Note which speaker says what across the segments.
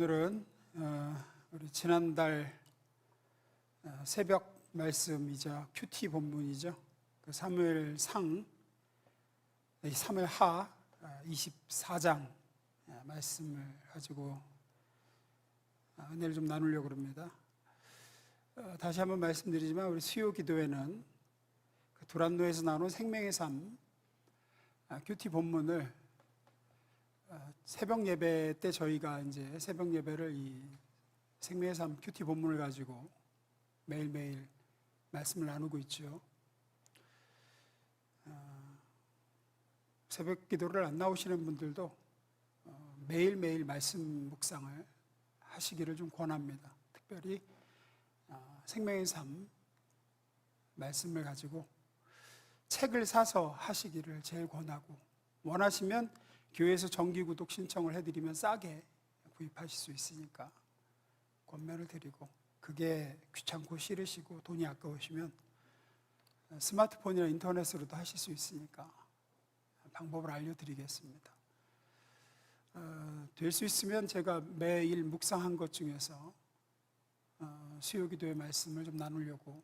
Speaker 1: 오늘은 우리 지난달 새벽 말씀이자 큐티 본문이죠. 그 사무엘상, 사무엘하 24장 말씀을 가지고 은혜를 좀 나누려고 합니다. 다시 한번 말씀드리지만 우리 수요 기도회는 그 두란노에서 나온 생명의 삶 큐티 본문을 새벽 예배 때 저희가 이제 새벽 예배를 이 생명의 삶 큐티 본문을 가지고 매일매일 말씀을 나누고 있죠. 새벽 기도를 안 나오시는 분들도 매일매일 말씀 묵상을 하시기를 좀 권합니다. 특별히 생명의 삶 말씀을 가지고 책을 사서 하시기를 제일 권하고, 원하시면 교회에서 정기구독 신청을 해드리면 싸게 구입하실 수 있으니까 권면을 드리고, 그게 귀찮고 싫으시고 돈이 아까우시면 스마트폰이나 인터넷으로도 하실 수 있으니까 방법을 알려드리겠습니다. 될 수 있으면 제가 매일 묵상한 것 중에서 수요기도의 말씀을 좀 나누려고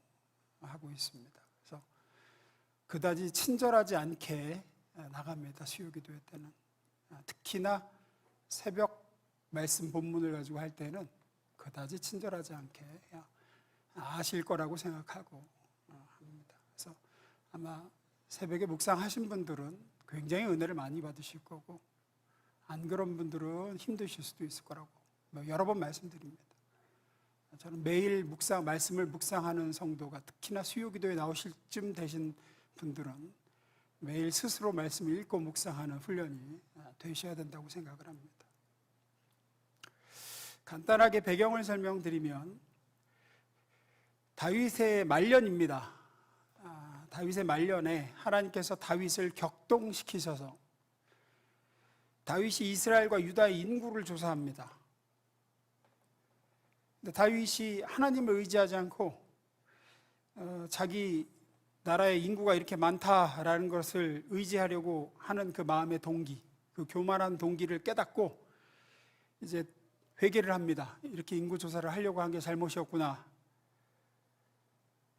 Speaker 1: 하고 있습니다. 그래서 그다지 친절하지 않게 나갑니다. 수요기도회 때는. 특히나 새벽 말씀 본문을 가지고 할 때는 그다지 친절하지 않게 아실 거라고 생각하고 합니다. 그래서 아마 새벽에 묵상하신 분들은 굉장히 은혜를 많이 받으실 거고, 안 그런 분들은 힘드실 수도 있을 거라고 여러 번 말씀드립니다. 저는 매일 말씀을 묵상하는 성도가, 특히나 수요기도에 나오실 쯤 되신 분들은 매일 스스로 말씀을 읽고 묵상하는 훈련이 되셔야 된다고 생각을 합니다. 간단하게 배경을 설명드리면 다윗의 말년입니다. 다윗의 말년에 하나님께서 다윗을 격동시키셔서 다윗이 이스라엘과 유다의 인구를 조사합니다. 근데 다윗이 하나님을 의지하지 않고 자기 나라의 인구가 이렇게 많다라는 것을 의지하려고 하는 그 마음의 동기, 그 교만한 동기를 깨닫고 이제 회개를 합니다. 이렇게 인구 조사를 하려고 한 게 잘못이었구나.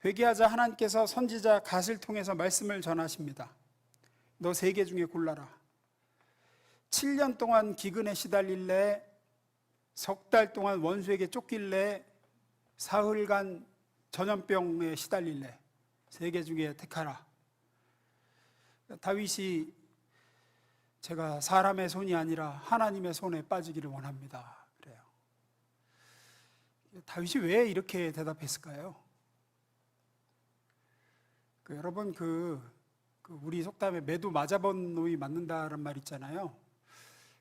Speaker 1: 회개하자 하나님께서 선지자 갓을 통해서 말씀을 전하십니다. 너 3개 중에 골라라. 7년 동안 기근에 시달릴래? 석 달 동안 원수에게 쫓길래? 사흘간 전염병에 시달릴래? 3개 중에 택하라. 다윗이 제가 사람의 손이 아니라 하나님의 손에 빠지기를 원합니다. 그래요. 다윗이 왜 이렇게 대답했을까요? 여러분 우리 속담에 매도 맞아본 놈이 맞는다란 말 있잖아요.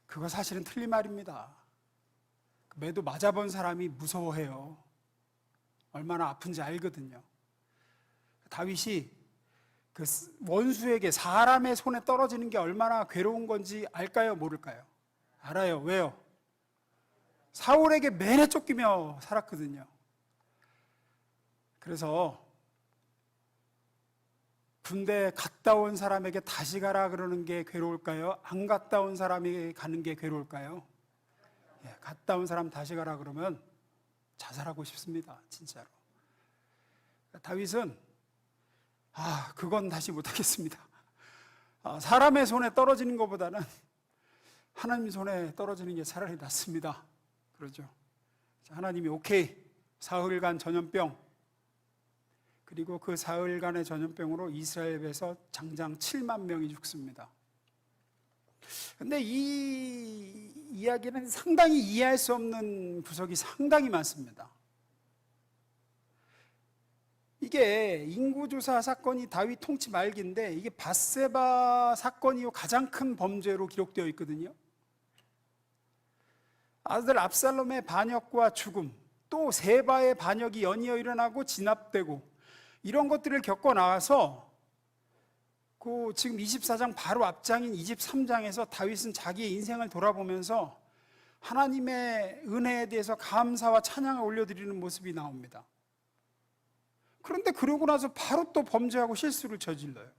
Speaker 1: 그거 사실은 틀린 말입니다. 매도 맞아본 사람이 무서워해요. 얼마나 아픈지 알거든요. 다윗이 그 원수에게, 사람의 손에 떨어지는 게 얼마나 괴로운 건지 알까요? 모를까요? 알아요. 왜요? 사울에게 매일 쫓기며 살았거든요. 그래서 군대에 갔다 온 사람에게 다시 가라 그러는 게 괴로울까요? 안 갔다 온 사람이 가는 게 괴로울까요? 갔다 온 사람 다시 가라 그러면 자살하고 싶습니다. 진짜로. 다윗은 그건 다시 못하겠습니다. 사람의 손에 떨어지는 것보다는 하나님 손에 떨어지는 게 차라리 낫습니다. 그러죠. 하나님이 오케이, 사흘간 전염병, 그리고 그 사흘간의 전염병으로 이스라엘에서 장장 7만 명이 죽습니다. 근데 이 이야기는 상당히 이해할 수 없는 구석이 상당히 많습니다. 이게 인구조사 사건이 다윗 통치 말기인데, 이게 밧세바 사건이 가장 큰 범죄로 기록되어 있거든요. 아들 압살롬의 반역과 죽음, 또 세바의 반역이 연이어 일어나고 진압되고, 이런 것들을 겪어 나와서 지금 24장 바로 앞장인 23장에서 다윗은 자기의 인생을 돌아보면서 하나님의 은혜에 대해서 감사와 찬양을 올려드리는 모습이 나옵니다. 그런데 그러고 나서 바로 또 범죄하고 실수를 저질러요.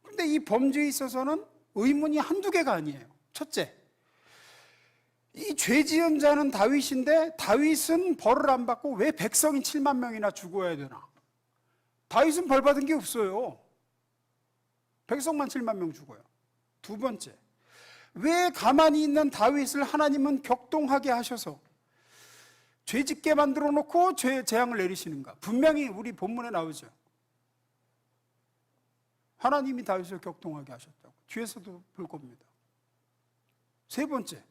Speaker 1: 그런데 이 범죄에 있어서는 의문이 한두 개가 아니에요. 첫째, 이 죄 지은 자는 다윗인데 다윗은 벌을 안 받고 왜 백성이 7만 명이나 죽어야 되나? 다윗은 벌 받은 게 없어요. 백성만 7만 명 죽어요. 두 번째, 왜 가만히 있는 다윗을 하나님은 격동하게 하셔서 죄 짓게 만들어 놓고 재앙을 내리시는가? 분명히 우리 본문에 나오죠. 하나님이 다윗을 격동하게 하셨다고. 뒤에서도 볼 겁니다. 세 번째,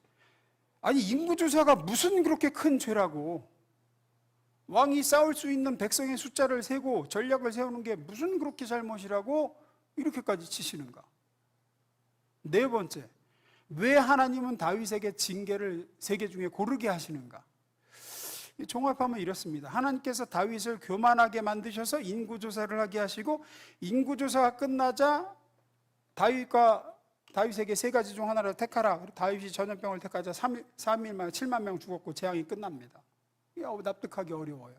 Speaker 1: 아니 인구조사가 무슨 그렇게 큰 죄라고, 왕이 싸울 수 있는 백성의 숫자를 세고 전략을 세우는 게 무슨 그렇게 잘못이라고 이렇게까지 치시는가? 네 번째, 왜 하나님은 다윗에게 징계를 세 개 중에 고르게 하시는가? 종합하면 이렇습니다. 하나님께서 다윗을 교만하게 만드셔서 인구조사를 하게 하시고, 인구조사가 끝나자 다윗에게 세 가지 중 하나를 택하라. 다윗이 전염병을 택하자 3일 만에 7만 명 죽었고 재앙이 끝납니다. 납득하기 어려워요.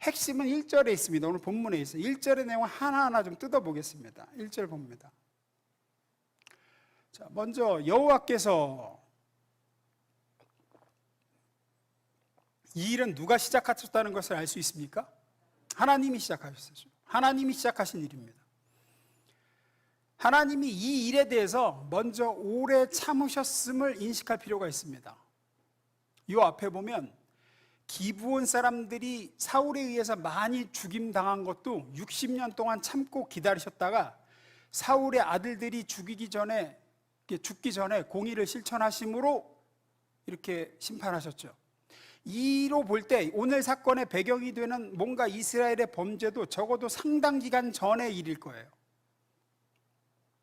Speaker 1: 핵심은 1절에 있습니다. 오늘 본문에 있어요. 1절의 내용을 하나하나 좀 뜯어보겠습니다. 1절 봅니다. 자, 먼저 여호와께서, 이 일은 누가 시작하셨다는 것을 알 수 있습니까? 하나님이 시작하셨어요. 하나님이 시작하신 일입니다. 하나님이 이 일에 대해서 먼저 오래 참으셨음을 인식할 필요가 있습니다. 이 앞에 보면 기브온 사람들이 사울에 의해서 많이 죽임당한 것도 60년 동안 참고 기다리셨다가 사울의 아들들이 죽기 전에 공의를 실천하심으로 이렇게 심판하셨죠. 이로 볼 때 오늘 사건의 배경이 되는 뭔가 이스라엘의 범죄도 적어도 상당 기간 전의 일일 거예요.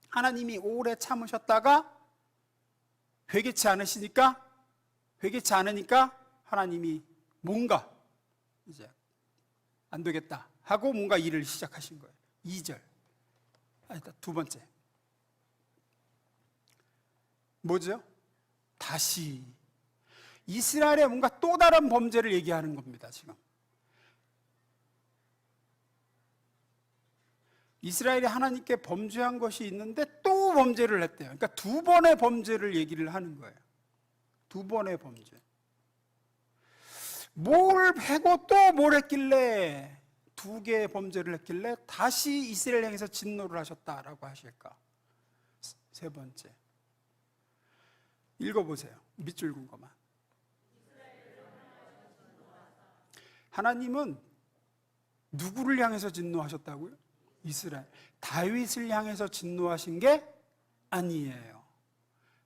Speaker 1: 하나님이 오래 참으셨다가 회개치 않으니까 하나님이 뭔가 이제 안 되겠다 하고 뭔가 일을 시작하신 거예요. 2절. 일단 두 번째. 뭐죠? 다시 이스라엘의 뭔가 또 다른 범죄를 얘기하는 겁니다. 지금 이스라엘이 하나님께 범죄한 것이 있는데 또 범죄를 했대요. 그러니까 두 번의 범죄를 얘기를 하는 거예요. 두 번의 범죄. 뭘 해고 또 뭘 했길래, 두 개의 범죄를 했길래 다시 이스라엘 향해서 진노를 하셨다라고 하실까? 세 번째. 읽어보세요. 밑줄 긋은 것만. 하나님은 누구를 향해서 진노하셨다고요? 이스라엘. 다윗을 향해서 진노하신 게 아니에요.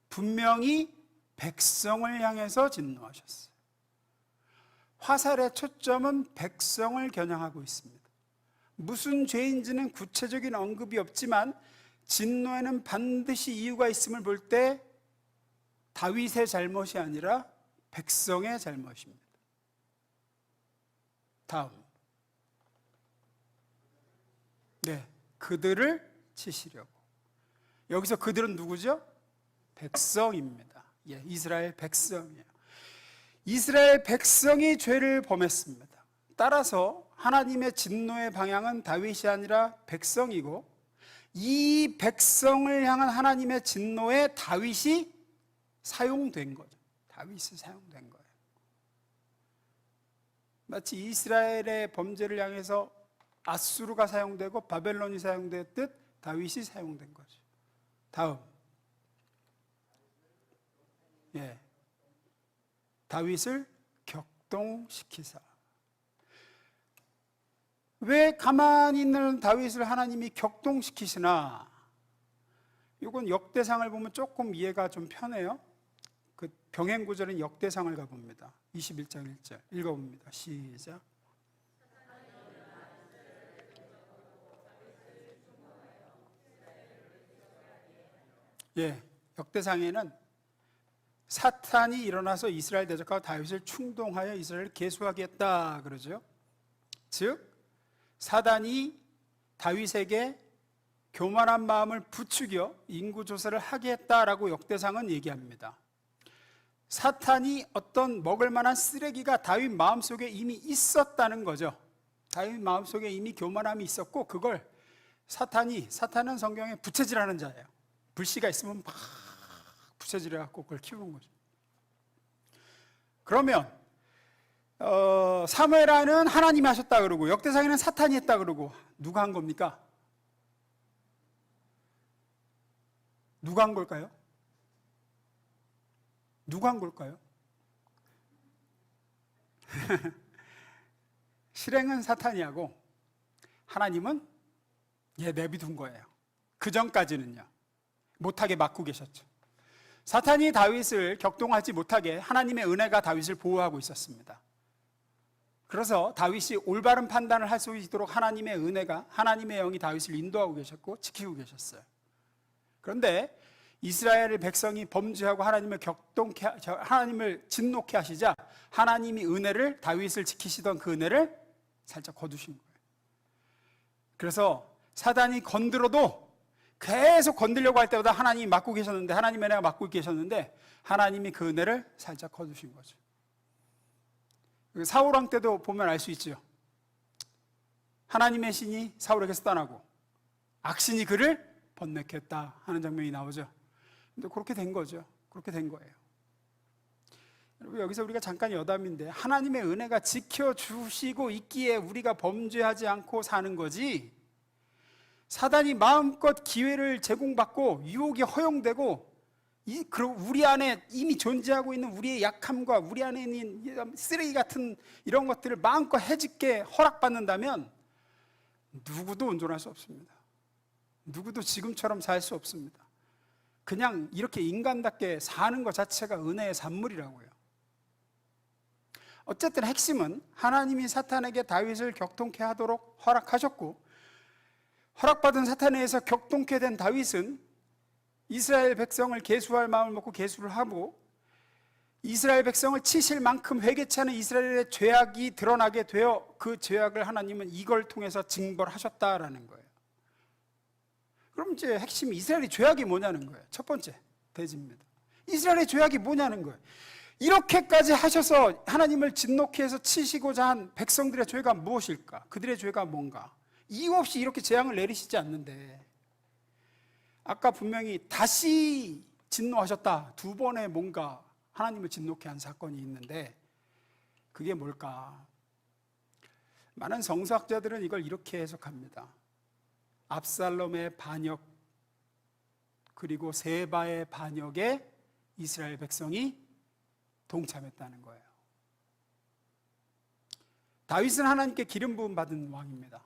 Speaker 1: 분명히 백성을 향해서 진노하셨어요. 화살의 초점은 백성을 겨냥하고 있습니다. 무슨 죄인지는 구체적인 언급이 없지만 진노에는 반드시 이유가 있음을 볼 때 다윗의 잘못이 아니라 백성의 잘못입니다. 다음. 네, 그들을 치시려고. 여기서 그들은 누구죠? 백성입니다. 예, 이스라엘 백성이에요. 이스라엘 백성이 죄를 범했습니다. 따라서 하나님의 진노의 방향은 다윗이 아니라 백성이고, 이 백성을 향한 하나님의 진노에 다윗이 사용된 거죠. 다윗이 사용된 거예요. 마치 이스라엘의 범죄를 향해서 아수르가 사용되고 바벨론이 사용됐듯 다윗이 사용된 거죠. 다음. 예. 다윗을 격동시키사. 왜 가만히 있는 다윗을 하나님이 격동시키시나? 이건 역대상을 보면 조금 이해가 좀 편해요. 그 병행구절인 역대상을 가봅니다. 21장 1절 읽어봅니다. 시작. 예, 역대상에는 사탄이 일어나서 이스라엘 대적하고 다윗을 충동하여 이스라엘을 계수하게 했다 그러죠. 즉 사단이 다윗에게 교만한 마음을 부추겨 인구조사를 하게 했다라고 역대상은 얘기합니다. 사탄이 어떤 먹을 만한 쓰레기가 다윗 마음속에 이미 있었다는 거죠. 다윗 마음속에 이미 교만함이 있었고, 그걸 사탄은 성경에 부채질하는 자예요. 불씨가 있으면 막 부채질해 갖고 그걸 키우는 거죠. 그러면 사무엘하는 하나님이 하셨다 그러고 역대상에는 사탄이 했다 그러고 누가 한 겁니까? 누가 한 걸까요? 누가 한 걸까요? 실행은 사탄이 하고 하나님은 내비둔 거예요. 그 전까지는요 못하게 막고 계셨죠. 사탄이 다윗을 격동하지 못하게 하나님의 은혜가 다윗을 보호하고 있었습니다. 그래서 다윗이 올바른 판단을 할 수 있도록 하나님의 은혜가, 하나님의 영이 다윗을 인도하고 계셨고 지키고 계셨어요. 그런데 이스라엘 백성이 범죄하고 하나님을 진노케 하시자 하나님이 은혜를, 다윗을 지키시던 그 은혜를 살짝 거두신 거예요. 그래서 사단이 건드려도 계속 건드려고 할 때마다 하나님이 막고 계셨는데, 하나님의 은혜가 막고 계셨는데 하나님이 그 은혜를 살짝 거두신 거죠. 사울왕 때도 보면 알 수 있죠. 하나님의 신이 사울에게서 떠나고 악신이 그를 번뇌케 했다 하는 장면이 나오죠. 근데 그렇게 된 거죠. 그렇게 된 거예요. 여러분, 여기서 우리가 잠깐 여담인데 하나님의 은혜가 지켜주시고 있기에 우리가 범죄하지 않고 사는 거지, 사단이 마음껏 기회를 제공받고 유혹이 허용되고 우리 안에 이미 존재하고 있는 우리의 약함과 우리 안에 있는 쓰레기 같은 이런 것들을 마음껏 해짓게 허락받는다면 누구도 온전할 수 없습니다. 누구도 지금처럼 살 수 없습니다. 그냥 이렇게 인간답게 사는 것 자체가 은혜의 산물이라고요. 어쨌든 핵심은 하나님이 사탄에게 다윗을 격통케 하도록 허락하셨고, 허락받은 사탄에 의해서 격통케 된 다윗은 이스라엘 백성을 계수할 마음을 먹고 계수를 하고, 이스라엘 백성을 치실 만큼 회개치 않은 이스라엘의 죄악이 드러나게 되어 그 죄악을 하나님은 이걸 통해서 징벌하셨다라는 거예요. 그럼 이제 핵심이 이스라엘의 죄악이 뭐냐는 거예요. 첫 번째 대지입니다. 이스라엘의 죄악이 뭐냐는 거예요. 이렇게까지 하셔서 하나님을 진노케 해서 치시고자 한 백성들의 죄가 무엇일까? 그들의 죄가 뭔가? 이유 없이 이렇게 재앙을 내리시지 않는데, 아까 분명히 다시 진노하셨다, 두 번의 뭔가 하나님을 진노케 한 사건이 있는데 그게 뭘까? 많은 성서학자들은 이걸 이렇게 해석합니다. 압살롬의 반역 그리고 세바의 반역에 이스라엘 백성이 동참했다는 거예요. 다윗은 하나님께 기름 부음 받은 왕입니다.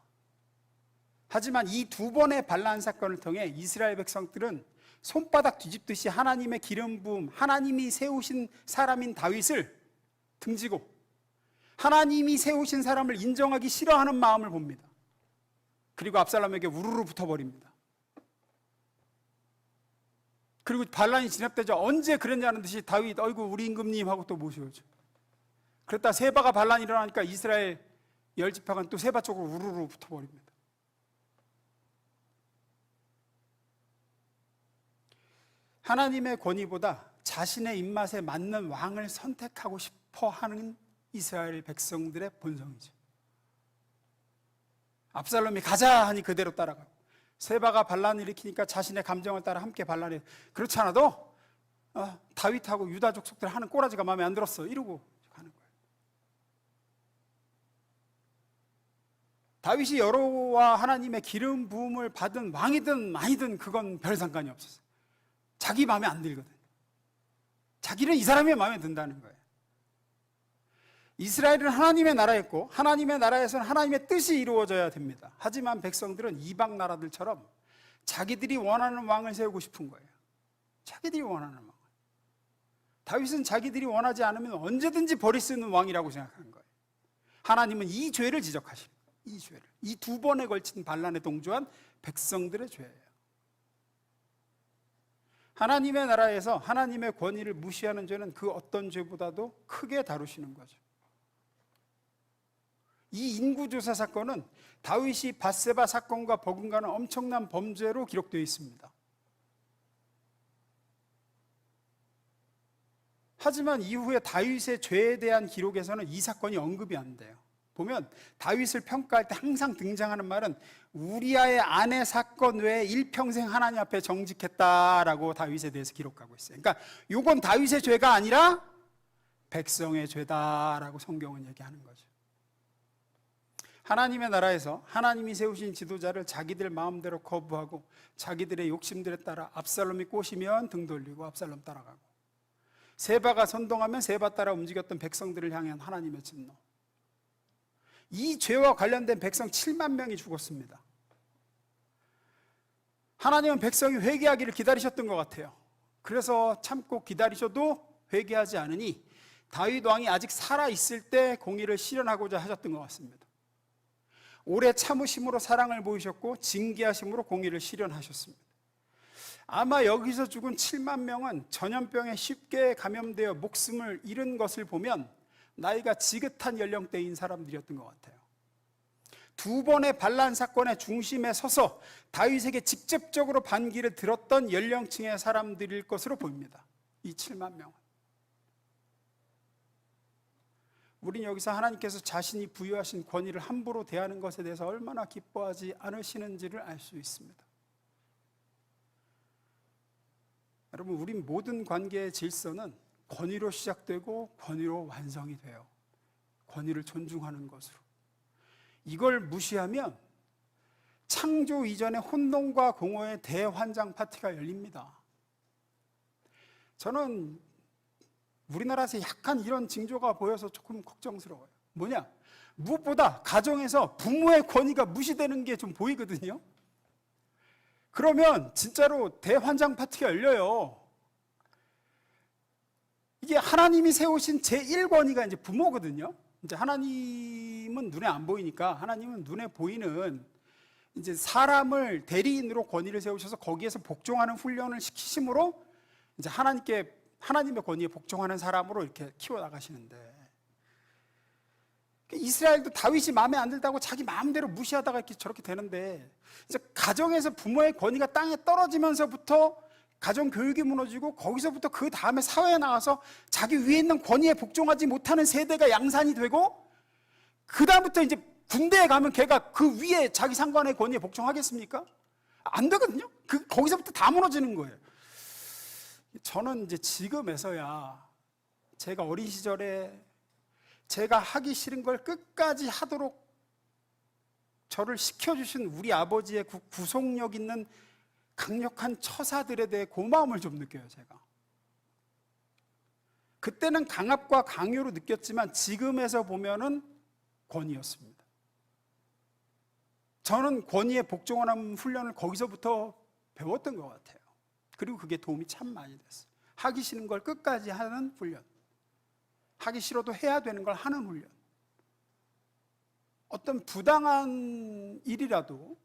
Speaker 1: 하지만 이 두 번의 반란 사건을 통해 이스라엘 백성들은 손바닥 뒤집듯이 하나님의 기름 부음, 하나님이 세우신 사람인 다윗을 등지고 하나님이 세우신 사람을 인정하기 싫어하는 마음을 봅니다. 그리고 압살롬에게 우르르 붙어버립니다. 그리고 반란이 진압되자 언제 그랬냐는 듯이 다윗, 어이구 우리 임금님 하고 또 모셔오죠. 그랬다 세바가 반란이 일어나니까 이스라엘 10지파가 또 세바 쪽으로 우르르 붙어버립니다. 하나님의 권위보다 자신의 입맛에 맞는 왕을 선택하고 싶어 하는 이스라엘 백성들의 본성이죠. 압살롬이 가자 하니 그대로 따라가고, 세바가 반란을 일으키니까 자신의 감정을 따라 함께 반란해. 그렇지 않아도 다윗하고 유다 족속들 하는 꼬라지가 마음에 안 들었어 이러고 가는 거예요. 다윗이 여호와 하나님의 기름 부음을 받은 왕이든 아니든 그건 별 상관이 없었어요. 자기 마음에 안 들거든. 자기는 이 사람의 마음에 든다는 거예요. 이스라엘은 하나님의 나라였고 하나님의 나라에서는 하나님의 뜻이 이루어져야 됩니다. 하지만 백성들은 이방 나라들처럼 자기들이 원하는 왕을 세우고 싶은 거예요. 자기들이 원하는 왕. 다윗은 자기들이 원하지 않으면 언제든지 버릴 수 있는 왕이라고 생각하는 거예요. 하나님은 이 죄를 지적하십니다. 이 죄를, 이 두 번에 걸친 반란에 동조한 백성들의 죄예요. 하나님의 나라에서 하나님의 권위를 무시하는 죄는 그 어떤 죄보다도 크게 다루시는 거죠. 이 인구조사 사건은 다윗이 밧세바 사건과 버금가는 엄청난 범죄로 기록되어 있습니다. 하지만 이후에 다윗의 죄에 대한 기록에서는 이 사건이 언급이 안 돼요. 보면 다윗을 평가할 때 항상 등장하는 말은 우리아의 아내 사건 외에 일평생 하나님 앞에 정직했다라고 다윗에 대해서 기록하고 있어요. 그러니까 이건 다윗의 죄가 아니라 백성의 죄다라고 성경은 얘기하는 거죠. 하나님의 나라에서 하나님이 세우신 지도자를 자기들 마음대로 거부하고 자기들의 욕심들에 따라 압살롬이 꼬시면 등 돌리고 압살롬 따라가고, 세바가 선동하면 세바 따라 움직였던 백성들을 향한 하나님의 진노, 이 죄와 관련된 백성 7만 명이 죽었습니다. 하나님은 백성이 회개하기를 기다리셨던 것 같아요. 그래서 참고 기다리셔도 회개하지 않으니 다윗 왕이 아직 살아있을 때 공의를 실현하고자 하셨던 것 같습니다. 오래 참으심으로 사랑을 보이셨고 징계하심으로 공의를 실현하셨습니다. 아마 여기서 죽은 7만 명은 전염병에 쉽게 감염되어 목숨을 잃은 것을 보면 나이가 지긋한 연령대인 사람들이었던 것 같아요. 두 번의 반란 사건의 중심에 서서 다윗에게 직접적으로 반기를 들었던 연령층의 사람들일 것으로 보입니다. 이 7만 명은. 우린 여기서 하나님께서 자신이 부여하신 권위를 함부로 대하는 것에 대해서 얼마나 기뻐하지 않으시는지를 알 수 있습니다. 여러분, 우리 모든 관계의 질서는 권위로 시작되고 권위로 완성이 돼요. 권위를 존중하는 것으로. 이걸 무시하면 창조 이전의 혼돈과 공허의 대환장 파티가 열립니다. 저는 우리나라에서 약간 이런 징조가 보여서 조금 걱정스러워요. 뭐냐? 무엇보다 가정에서 부모의 권위가 무시되는 게 좀 보이거든요. 그러면 진짜로 대환장 파티가 열려요. 이게 하나님이 세우신 제1권위가 이제 부모거든요. 이제 하나님은 눈에 안 보이니까, 하나님은 눈에 보이는 이제 사람을 대리인으로 권위를 세우셔서 거기에서 복종하는 훈련을 시키심으로 이제 하나님의 권위에 복종하는 사람으로 이렇게 키워나가시는데, 이스라엘도 다윗이 마음에 안 들다고 자기 마음대로 무시하다가 이렇게 저렇게 되는데, 이제 가정에서 부모의 권위가 땅에 떨어지면서부터 가정 교육이 무너지고, 거기서부터 그 다음에 사회에 나와서 자기 위에 있는 권위에 복종하지 못하는 세대가 양산이 되고, 그 다음부터 이제 군대에 가면 걔가 그 위에 자기 상관의 권위에 복종하겠습니까? 안 되거든요. 거기서부터 다 무너지는 거예요. 저는 이제 지금에서야, 제가 어린 시절에 제가 하기 싫은 걸 끝까지 하도록 저를 시켜주신 우리 아버지의 구속력 있는 강력한 처사들에 대해 고마움을 좀 느껴요, 제가. 그때는 강압과 강요로 느꼈지만 지금에서 보면은 권위였습니다. 저는 권위에 복종하는 훈련을 거기서부터 배웠던 것 같아요. 그리고 그게 도움이 참 많이 됐어요. 하기 싫은 걸 끝까지 하는 훈련, 하기 싫어도 해야 되는 걸 하는 훈련, 어떤 부당한 일이라도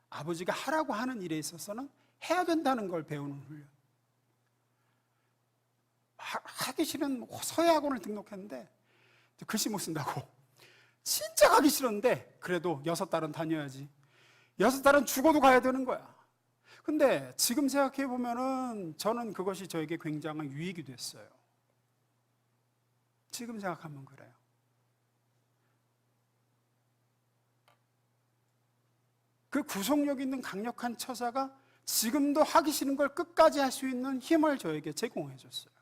Speaker 1: 아버지가 하라고 하는 일에 있어서는 해야 된다는 걸 배우는 훈련. 하기 싫은 서예학원을 등록했는데 글씨 못 쓴다고 진짜 가기 싫었는데, 그래도 6달은 다녀야지, 6달은 죽어도 가야 되는 거야. 근데 지금 생각해 보면은 저는 그것이 저에게 굉장한 유익이 됐어요. 지금 생각하면 그래요. 그 구속력 있는 강력한 처사가 지금도 하기 싫은 걸 끝까지 할 수 있는 힘을 저에게 제공해 줬어요.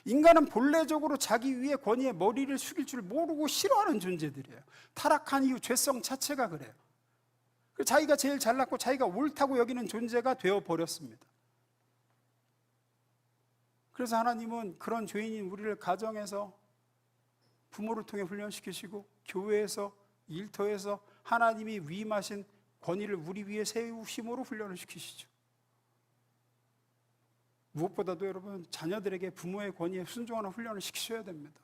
Speaker 1: 인간은 본래적으로 자기 위에 권위에 머리를 숙일 줄 모르고 싫어하는 존재들이에요. 타락한 이유, 죄성 자체가 그래요. 자기가 제일 잘났고 자기가 옳다고 여기는 존재가 되어버렸습니다. 그래서 하나님은 그런 죄인인 우리를 가정에서 부모를 통해 훈련시키시고, 교회에서, 일터에서 하나님이 위임하신 권위를 우리 위에 세우심으로 훈련을 시키시죠. 무엇보다도 여러분, 자녀들에게 부모의 권위에 순종하는 훈련을 시키셔야 됩니다.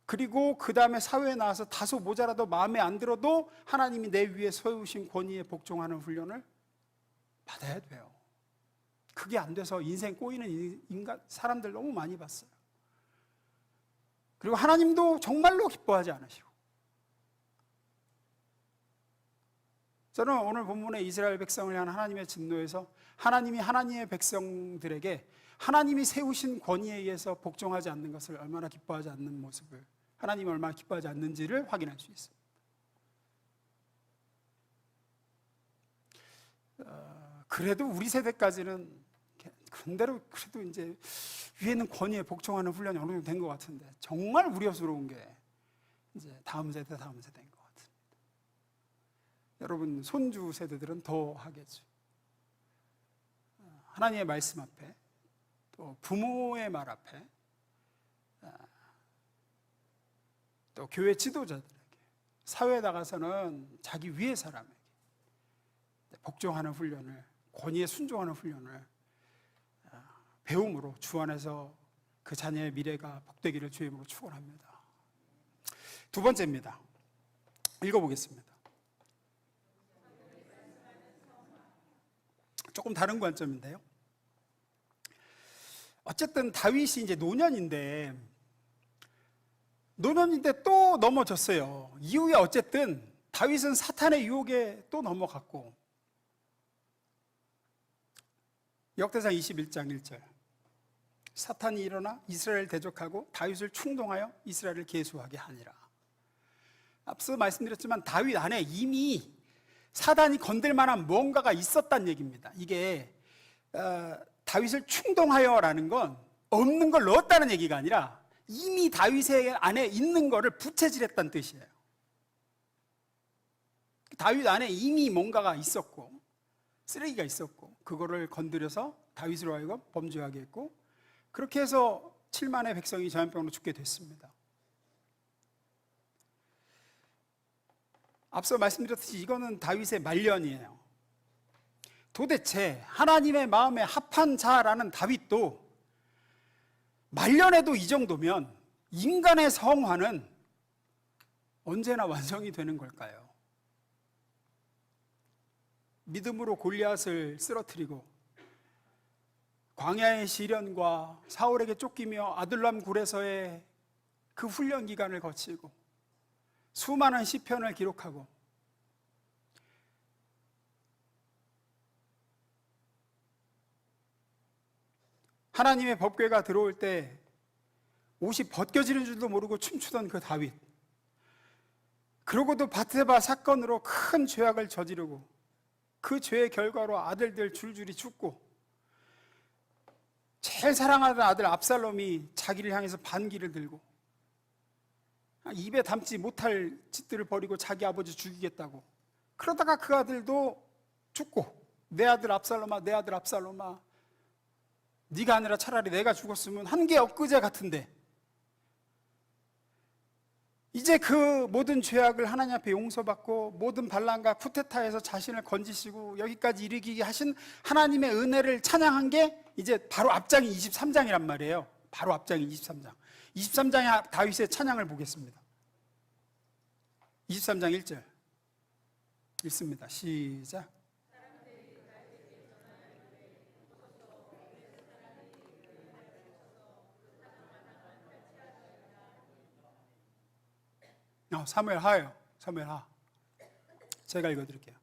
Speaker 1: 그리고 그 다음에 사회에 나와서 다소 모자라도 마음에 안 들어도 하나님이 내 위에 세우신 권위에 복종하는 훈련을 받아야 돼요. 그게 안 돼서 인생 꼬이는 사람들 너무 많이 봤어요. 그리고 하나님도 정말로 기뻐하지 않으시고, 저는 오늘 본문의 이스라엘 백성을 향한 하나님의 진노에서 하나님이 하나님의 백성들에게 하나님이 세우신 권위에 의해서 복종하지 않는 것을 얼마나 기뻐하지 않는 모습을, 하나님이 얼마나 기뻐하지 않는지를 확인할 수 있습니다. 그래도 우리 세대까지는 그런대로 그래도 이제 위에는 권위에 복종하는 훈련이 어느 정도 된 것 같은데, 정말 우려스러운 게 이제 다음 세대인 것 같습니다. 여러분 손주 세대들은 더 하겠죠. 하나님의 말씀 앞에, 또 부모의 말 앞에, 또 교회 지도자들에게, 사회에 나가서는 자기 위의 사람에게 복종하는 훈련을, 권위에 순종하는 훈련을 배움으로 주 안에서 그 자녀의 미래가 복되기를 주의 이름으로 축원합니다. 두 번째입니다. 읽어보겠습니다. 조금 다른 관점인데요. 어쨌든 다윗이 이제 노년인데 또 넘어졌어요. 이후에 어쨌든 다윗은 사탄의 유혹에 또 넘어갔고, 역대상 21장 1절, 사탄이 일어나 이스라엘을 대적하고 다윗을 충동하여 이스라엘을 계수하게 하니라. 앞서 말씀드렸지만 다윗 안에 이미 사단이 건들 만한 뭔가가 있었단 얘기입니다. 이게 다윗을 충동하여라는 건 없는 걸 넣었다는 얘기가 아니라 이미 다윗의 안에 있는 거를 부채질했다는 뜻이에요. 다윗 안에 이미 뭔가가 있었고, 쓰레기가 있었고, 그거를 건드려서 다윗으로 하여금 범죄하게 했고, 그렇게 해서 7만의 백성이 전염병으로 죽게 됐습니다. 앞서 말씀드렸듯이 이거는 다윗의 말년이에요. 도대체 하나님의 마음에 합한 자라는 다윗도 말년에도 이 정도면 인간의 성화는 언제나 완성이 되는 걸까요? 믿음으로 골리앗을 쓰러뜨리고 광야의 시련과 사울에게 쫓기며 아둘람 굴에서의 그 훈련 기간을 거치고 수많은 시편을 기록하고 하나님의 법궤가 들어올 때 옷이 벗겨지는 줄도 모르고 춤추던 그 다윗, 그러고도 바세바 사건으로 큰 죄악을 저지르고 그 죄의 결과로 아들들 줄줄이 죽고, 제일 사랑하던 아들 압살롬이 자기를 향해서 반기를 들고 입에 담지 못할 짓들을 벌이고 자기 아버지 죽이겠다고, 그러다가 그 아들도 죽고, 내 아들 압살롬아, 내 아들 압살롬아, 네가 아니라 차라리 내가 죽었으면 한 게 엊그제 같은데, 이제 그 모든 죄악을 하나님 앞에 용서받고 모든 반란과 쿠데타에서 자신을 건지시고 여기까지 이르게 하신 하나님의 은혜를 찬양한 게 이제 바로 앞장이 23장이란 말이에요. 바로 앞장이 23장. 23장의 다윗의 찬양을 보겠습니다. 23장 1절 읽습니다. 시작. 사무엘 하예요. 사무엘 하. 제가 읽어드릴게요.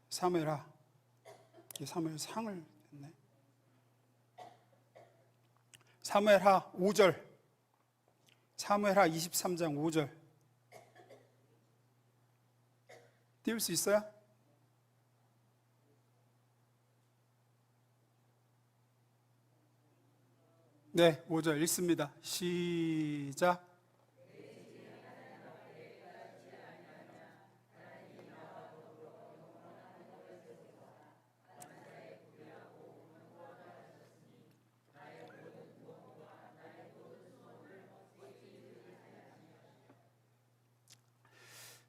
Speaker 1: 사무엘 하. 사무엘 상을 했네. 사무엘 하 5절. 사무엘 하 23장 5절. 띄울 수 있어요? 네, 5절 읽습니다. 시작.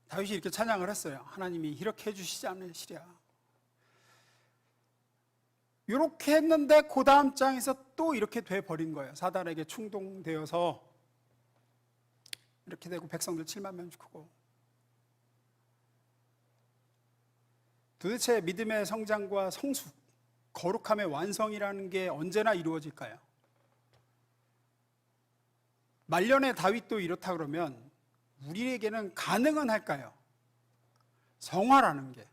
Speaker 1: 다윗이 이렇게 찬양을 했어요. 하나님이 이렇게 해주시지 않으시랴. 이렇게 했는데 그 다음 장에서 또 이렇게 돼버린 거예요. 사단에게 충동되어서 이렇게 되고 백성들 7만 명 죽고. 도대체 믿음의 성장과 성숙, 거룩함의 완성이라는 게 언제나 이루어질까요? 말년의 다윗도 이렇다 그러면 우리에게는 가능은 할까요? 성화라는 게,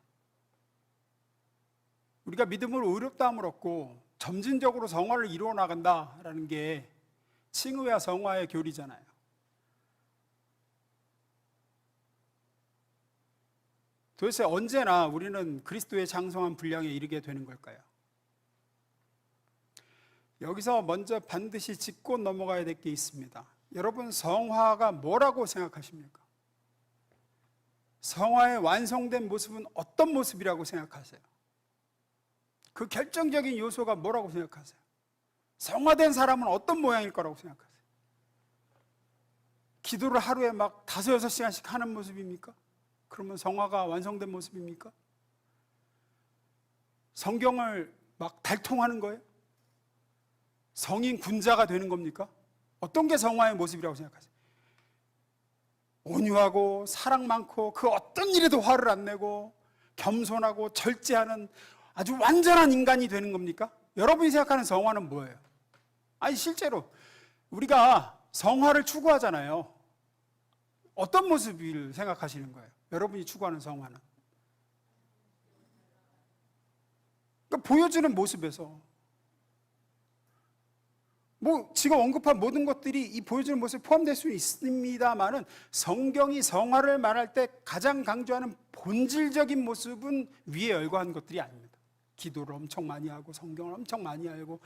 Speaker 1: 우리가 믿음으로 의롭다함을 얻고 점진적으로 성화를 이루어 나간다라는 게 칭의와 성화의 교리잖아요. 도대체 언제나 우리는 그리스도의 장성한 분량에 이르게 되는 걸까요? 여기서 먼저 반드시 짚고 넘어가야 될 게 있습니다. 여러분, 성화가 뭐라고 생각하십니까? 성화의 완성된 모습은 어떤 모습이라고 생각하세요? 그 결정적인 요소가 뭐라고 생각하세요? 성화된 사람은 어떤 모양일 거라고 생각하세요? 기도를 하루에 막 5, 6시간씩 하는 모습입니까? 그러면 성화가 완성된 모습입니까? 성경을 막 달통하는 거예요? 성인 군자가 되는 겁니까? 어떤 게 성화의 모습이라고 생각하세요? 온유하고 사랑 많고 그 어떤 일에도 화를 안 내고 겸손하고 절제하는 아주 완전한 인간이 되는 겁니까? 여러분이 생각하는 성화는 뭐예요? 아니, 실제로 우리가 성화를 추구하잖아요. 어떤 모습을 생각하시는 거예요? 여러분이 추구하는 성화는? 그러니까 보여주는 모습에서 지금 언급한 모든 것들이 이 보여주는 모습에 포함될 수 있습니다만은 성경이 성화를 말할 때 가장 강조하는 본질적인 모습은 위에 열거한 것들이 아닙니다. 기도를 엄청 많이 하고 성경을 엄청 많이 알고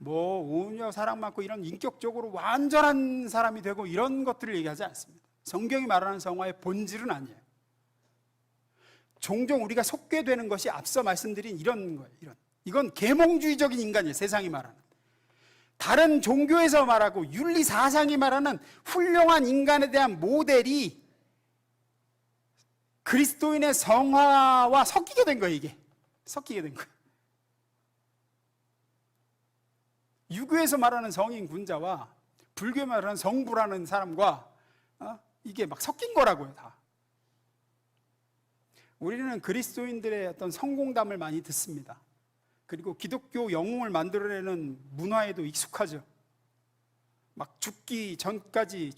Speaker 1: 온유 사랑 많고 이런 인격적으로 완전한 사람이 되고 이런 것들을 얘기하지 않습니다. 성경이 말하는 성화의 본질은 아니에요. 종종 우리가 속게 되는 것이 앞서 말씀드린 이런 거예요. 이건 계몽주의적인 인간이에요. 세상이 말하는. 다른 종교에서 말하고 윤리 사상이 말하는 훌륭한 인간에 대한 모델이 그리스도인의 성화와 섞이게 된 거예요. 이게 섞이게 된 거예요. 유교에서 말하는 성인 군자와 불교에 말하는 성부라는 사람과 이게 막 섞인 거라고요. 다. 우리는 그리스도인들의 어떤 성공담을 많이 듣습니다. 그리고 기독교 영웅을 만들어내는 문화에도 익숙하죠. 막 죽기까지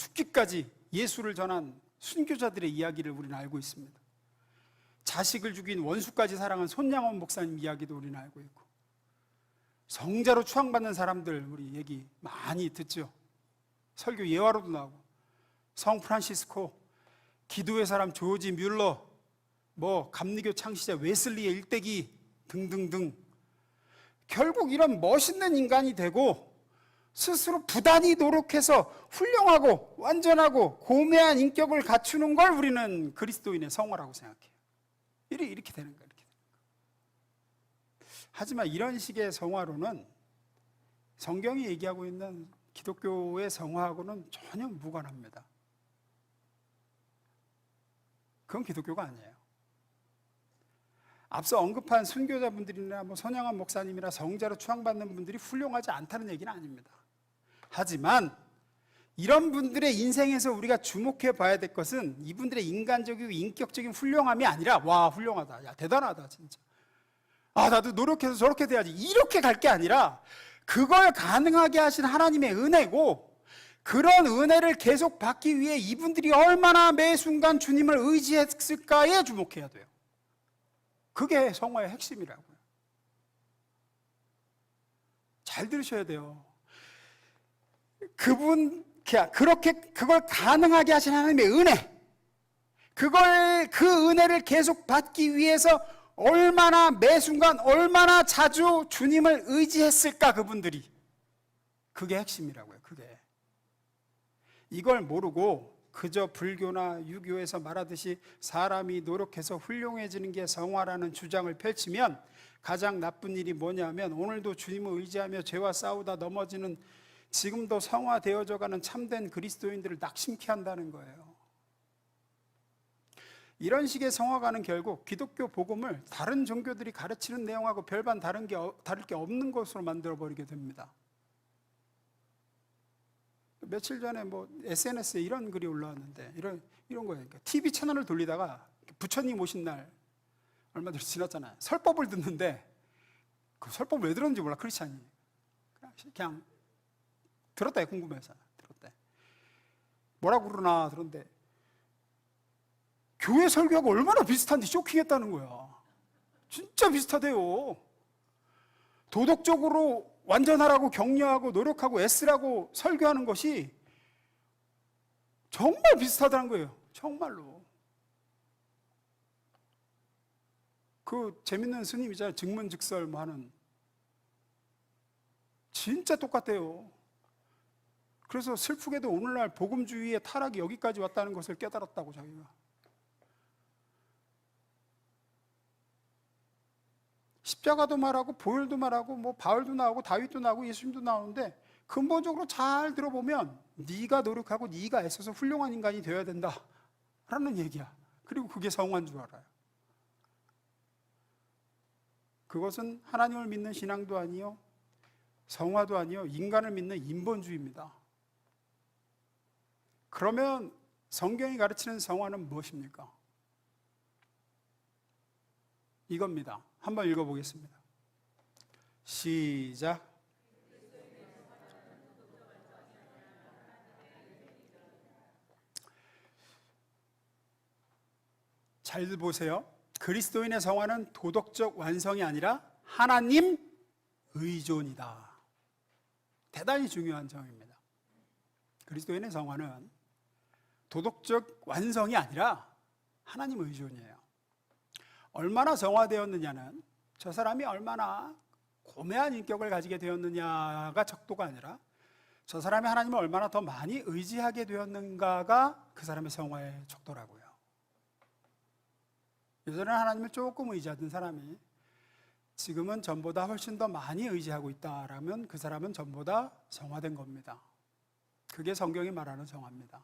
Speaker 1: 예수를 전한 순교자들의 이야기를 우리는 알고 있습니다. 자식을 죽인 원수까지 사랑한 손양원 목사님 이야기도 우리는 알고 있고, 성자로 추앙받는 사람들 우리 얘기 많이 듣죠. 설교 예화로도 나오고, 성 프란시스코, 기도의 사람 조지 뮬러, 감리교 창시자 웨슬리의 일대기 등등등. 결국 이런 멋있는 인간이 되고 스스로 부단히 노력해서 훌륭하고 완전하고 고매한 인격을 갖추는 걸 우리는 그리스도인의 성화라고 생각해요. 이렇게 되는 거예요. 하지만 이런 식의 성화로는 성경이 얘기하고 있는 기독교의 성화하고는 전혀 무관합니다. 그건 기독교가 아니에요. 앞서 언급한 순교자분들이나 손양원 목사님이나 성자로 추앙받는 분들이 훌륭하지 않다는 얘기는 아닙니다. 하지만 이런 분들의 인생에서 우리가 주목해 봐야 될 것은 이분들의 인간적이고 인격적인 훌륭함이 아니라 와 훌륭하다, 야 대단하다 진짜, 나도 노력해서 저렇게 돼야지, 이렇게 갈 게 아니라 그걸 가능하게 하신 하나님의 은혜고, 그런 은혜를 계속 받기 위해 이분들이 얼마나 매 순간 주님을 의지했을까에 주목해야 돼요. 그게 성화의 핵심이라고요. 잘 들으셔야 돼요. 그걸 가능하게 하신 하나님의 은혜, 그 은혜를 계속 받기 위해서 얼마나 매 순간 얼마나 자주 주님을 의지했을까 그분들이. 그게 핵심이라고요. 그게. 이걸 모르고 그저 불교나 유교에서 말하듯이 사람이 노력해서 훌륭해지는 게 성화라는 주장을 펼치면 가장 나쁜 일이 뭐냐면 오늘도 주님을 의지하며 죄와 싸우다 넘어지는 지금도 성화되어져 가는 참된 그리스도인들을 낙심케 한다는 거예요. 이런 식의 성화가는 결국 기독교 복음을 다른 종교들이 가르치는 내용하고 별반 다를 게 없는 것으로 만들어버리게 됩니다. 며칠 전에 SNS에 이런 글이 올라왔는데 이런 거예요. 그러니까 TV 채널을 돌리다가 부처님 오신 날 얼마 전에 지났잖아요. 설법을 듣는데 그 설법을 왜 들었는지 몰라, 크리스찬이. 그냥 들었다, 궁금해서 들었대. 뭐라고 그러나 들었는데 교회 설교하고 얼마나 비슷한지 쇼킹했다는 거야. 진짜 비슷하대요. 도덕적으로 완전하라고 격려하고 노력하고 애쓰라고 설교하는 것이 정말 비슷하다는 거예요. 정말로. 그 재밌는 스님이잖아요. 증문즉설 뭐 하는. 진짜 똑같아요. 그래서 슬프게도 오늘날 복음주의의 타락이 여기까지 왔다는 것을 깨달았다고 자기가. 십자가도 말하고 보혈도 말하고 뭐 바울도 나오고 다윗도 나오고 예수님도 나오는데 근본적으로 잘 들어보면 네가 노력하고 네가 애써서 훌륭한 인간이 되어야 된다 라는 얘기야. 그리고 그게 성화인 줄 알아요. 그것은 하나님을 믿는 신앙도 아니요 성화도 아니요 인간을 믿는 인본주의입니다. 그러면 성경이 가르치는 성화는 무엇입니까? 이겁니다. 한번 읽어보겠습니다. 시작. 잘 보세요. 그리스도인의 성화는 도덕적 완성이 아니라 하나님 의존이다. 대단히 중요한 점입니다. 그리스도인의 성화는 도덕적 완성이 아니라 하나님 의존이에요. 얼마나 성화되었느냐는 저 사람이 얼마나 고매한 인격을 가지게 되었느냐가 척도가 아니라 저 사람이 하나님을 얼마나 더 많이 의지하게 되었는가가 그 사람의 성화의 척도라고요. 예전에 하나님을 조금 의지하던 사람이 지금은 전보다 훨씬 더 많이 의지하고 있다라면 그 사람은 전보다 성화된 겁니다. 그게 성경이 말하는 성화입니다.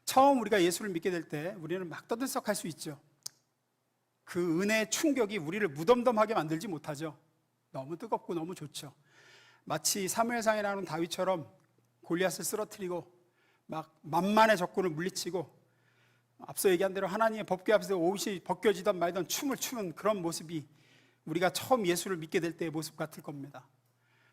Speaker 1: 처음 우리가 예수를 믿게 될 때 우리는 막 떠들썩할 수 있죠. 그 은혜의 충격이 우리를 무덤덤하게 만들지 못하죠. 너무 뜨겁고 너무 좋죠. 마치 사무엘상에 나오는 다윗처럼 골리앗을 쓰러뜨리고 막 만만의 적군을 물리치고 앞서 얘기한 대로 하나님의 법궤 앞에서 옷이 벗겨지던 말던 춤을 추는 그런 모습이 우리가 처음 예수를 믿게 될 때의 모습 같을 겁니다.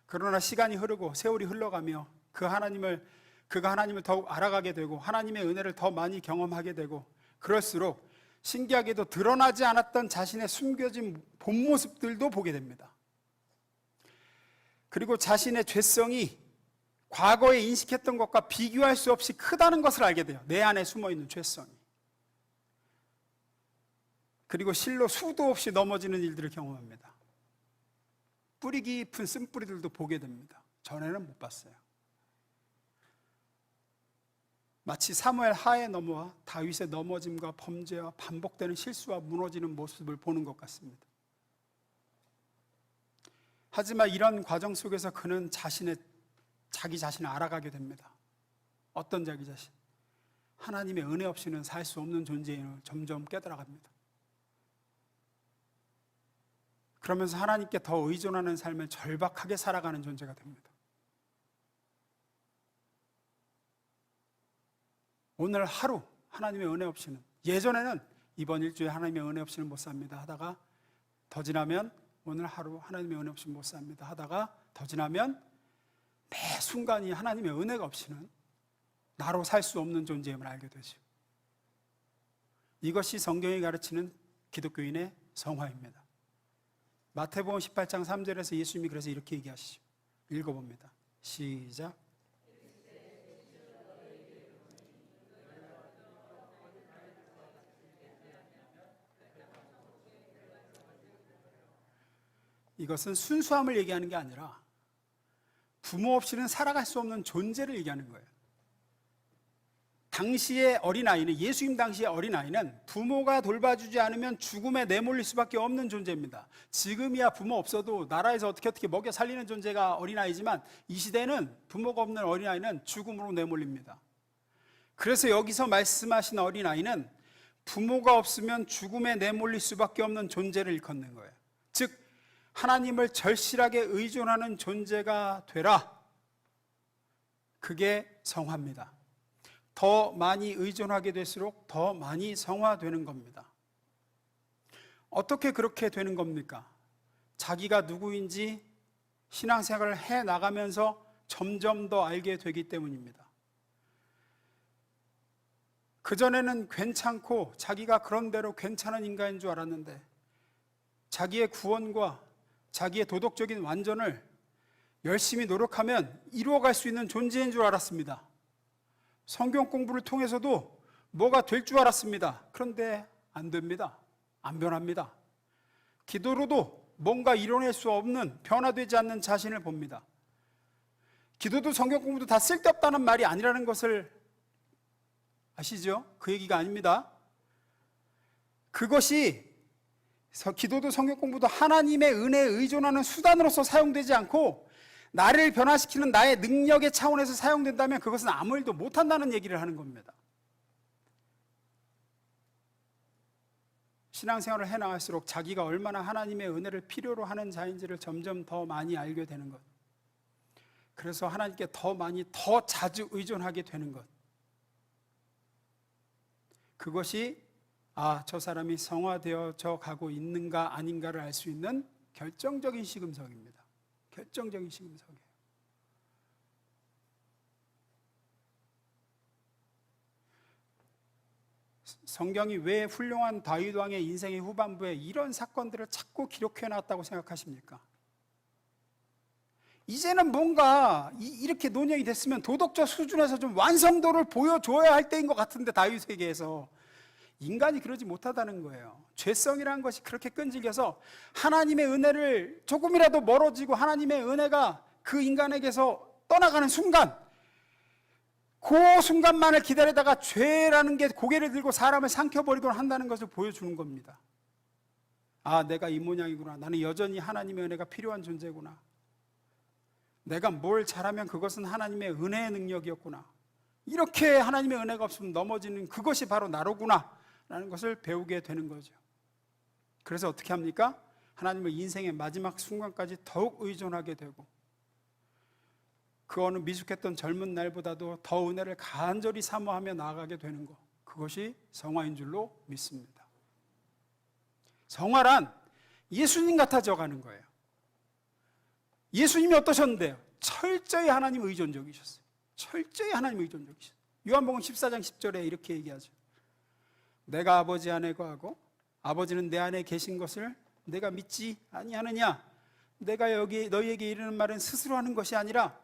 Speaker 1: 그러나 시간이 흐르고 세월이 흘러가며 그가 하나님을 더욱 알아가게 되고 하나님의 은혜를 더 많이 경험하게 되고 그럴수록 신기하게도 드러나지 않았던 자신의 숨겨진 본 모습들도 보게 됩니다. 그리고 자신의 죄성이 과거에 인식했던 것과 비교할 수 없이 크다는 것을 알게 돼요. 내 안에 숨어있는 죄성이. 그리고 실로 수도 없이 넘어지는 일들을 경험합니다. 뿌리 깊은 쓴뿌리들도 보게 됩니다. 전에는 못 봤어요. 마치 사무엘 하에 넘어와 다윗의 넘어짐과 범죄와 반복되는 실수와 무너지는 모습을 보는 것 같습니다. 하지만 이런 과정 속에서 그는 자기 자신을 알아가게 됩니다. 어떤 자기 자신? 하나님의 은혜 없이는 살 수 없는 존재임을 점점 깨달아갑니다. 그러면서 하나님께 더 의존하는 삶을 절박하게 살아가는 존재가 됩니다. 오늘 하루 하나님의 은혜 없이는, 예전에는 이번 일주에 하나님의 은혜 없이는 못 삽니다 하다가 더 지나면 오늘 하루 하나님의 은혜 없이는 못 삽니다 하다가 더 지나면 매 순간이 하나님의 은혜가 없이는 나로 살 수 없는 존재임을 알게 되죠. 이것이 성경이 가르치는 기독교인의 성화입니다. 마태복음 18장 3절에서 예수님이 그래서 이렇게 얘기하시죠. 읽어봅니다. 시작. 이것은 순수함을 얘기하는 게 아니라 부모 없이는 살아갈 수 없는 존재를 얘기하는 거예요. 당시의 어린아이는, 예수님 당시의 어린아이는 부모가 돌봐주지 않으면 죽음에 내몰릴 수밖에 없는 존재입니다. 지금이야 부모 없어도 나라에서 어떻게 먹여 살리는 존재가 어린아이지만 이 시대는 부모가 없는 어린아이는 죽음으로 내몰립니다. 그래서 여기서 말씀하신 어린아이는 부모가 없으면 죽음에 내몰릴 수밖에 없는 존재를 일컫는 거예요. 즉 하나님을 절실하게 의존하는 존재가 되라. 그게 성화입니다. 더 많이 의존하게 될수록 더 많이 성화되는 겁니다. 어떻게 그렇게 되는 겁니까? 자기가 누구인지 신앙생활을 해 나가면서 점점 더 알게 되기 때문입니다. 그전에는 괜찮고 자기가 그런 대로 괜찮은 인간인 줄 알았는데 자기의 구원과 자기의 도덕적인 완전을 열심히 노력하면 이루어갈 수 있는 존재인 줄 알았습니다. 성경 공부를 통해서도 뭐가 될 줄 알았습니다. 그런데 안 됩니다. 안 변합니다. 기도로도 뭔가 이뤄낼 수 없는, 변화되지 않는 자신을 봅니다. 기도도 성경 공부도 다 쓸데없다는 말이 아니라는 것을 아시죠? 그 얘기가 아닙니다. 그것이 기도도 성경 공부도 하나님의 은혜에 의존하는 수단으로서 사용되지 않고 나를 변화시키는 나의 능력의 차원에서 사용된다면 그것은 아무 일도 못한다는 얘기를 하는 겁니다. 신앙생활을 해나갈수록 자기가 얼마나 하나님의 은혜를 필요로 하는 자인지를 점점 더 많이 알게 되는 것, 그래서 하나님께 더 많이 더 자주 의존하게 되는 것, 그것이 저 사람이 성화되어져 가고 있는가 아닌가를 알 수 있는 결정적인 시금석입니다. 결정적인 시금석이에요. 성경이 왜 훌륭한 다윗 왕의 인생의 후반부에 이런 사건들을 자꾸 기록해 놨다고 생각하십니까? 이제는 뭔가 이렇게 논의가 됐으면 도덕적 수준에서 좀 완성도를 보여줘야 할 때인 것 같은데, 다윗에게서 인간이 그러지 못하다는 거예요. 죄성이라는 것이 그렇게 끈질겨서 하나님의 은혜를 조금이라도 멀어지고 하나님의 은혜가 그 인간에게서 떠나가는 순간, 그 순간만을 기다리다가 죄라는 게 고개를 들고 사람을 삼켜버리곤 한다는 것을 보여주는 겁니다. 내가 이 모양이구나. 나는 여전히 하나님의 은혜가 필요한 존재구나. 내가 뭘 잘하면 그것은 하나님의 은혜의 능력이었구나. 이렇게 하나님의 은혜가 없으면 넘어지는 그것이 바로 나로구나 라는 것을 배우게 되는 거죠. 그래서 어떻게 합니까? 하나님을 인생의 마지막 순간까지 더욱 의존하게 되고, 그 어느 미숙했던 젊은 날보다도 더 은혜를 간절히 사모하며 나아가게 되는 것, 그것이 성화인 줄로 믿습니다. 성화란 예수님 같아져 가는 거예요. 예수님이 어떠셨는데요? 철저히 하나님 의존적이셨어요. 철저히 하나님 의존적이셨어요. 요한복음 14장 10절에 이렇게 얘기하죠. 내가 아버지 안에 거하고 아버지는 내 안에 계신 것을 내가 믿지 아니하느냐? 내가 여기 너희에게 이르는 말은 스스로 하는 것이 아니라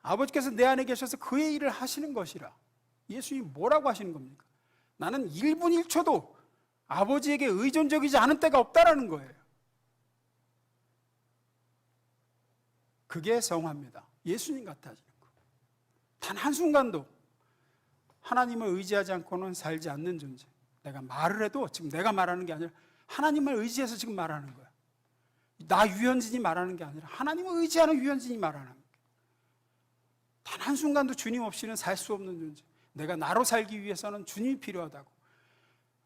Speaker 1: 아버지께서 내 안에 계셔서 그의 일을 하시는 것이라. 예수님이 뭐라고 하시는 겁니까? 나는 1분 1초도 아버지에게 의존적이지 않은 때가 없다라는 거예요. 그게 성화입니다. 예수님 같아지는 거. 단 한순간도 하나님을 의지하지 않고는 살지 않는 존재. 내가 말을 해도 지금 내가 말하는 게 아니라 하나님을 의지해서 지금 말하는 거야. 나 유현진이 말하는 게 아니라 하나님을 의지하는 유현진이 말하는 거야. 단 한순간도 주님 없이는 살 수 없는 존재. 내가 나로 살기 위해서는 주님이 필요하다고,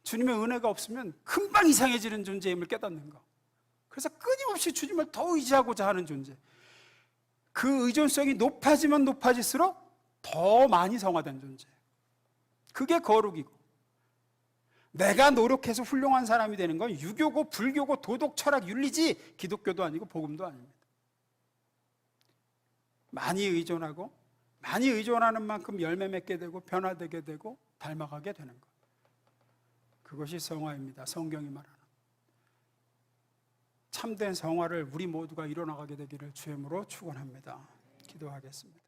Speaker 1: 주님의 은혜가 없으면 금방 이상해지는 존재임을 깨닫는 거. 그래서 끊임없이 주님을 더 의지하고자 하는 존재. 그 의존성이 높아지면 높아질수록 더 많이 성화된 존재. 그게 거룩이고, 내가 노력해서 훌륭한 사람이 되는 건 유교고 불교고 도덕, 철학, 윤리지 기독교도 아니고 복음도 아닙니다. 많이 의존하고 많이 의존하는 만큼 열매 맺게 되고 변화되게 되고 닮아가게 되는 것, 그것이 성화입니다. 성경이 말하는 참된 성화를 우리 모두가 이뤄나가게 되기를 주의 이름으로 축원합니다. 기도하겠습니다.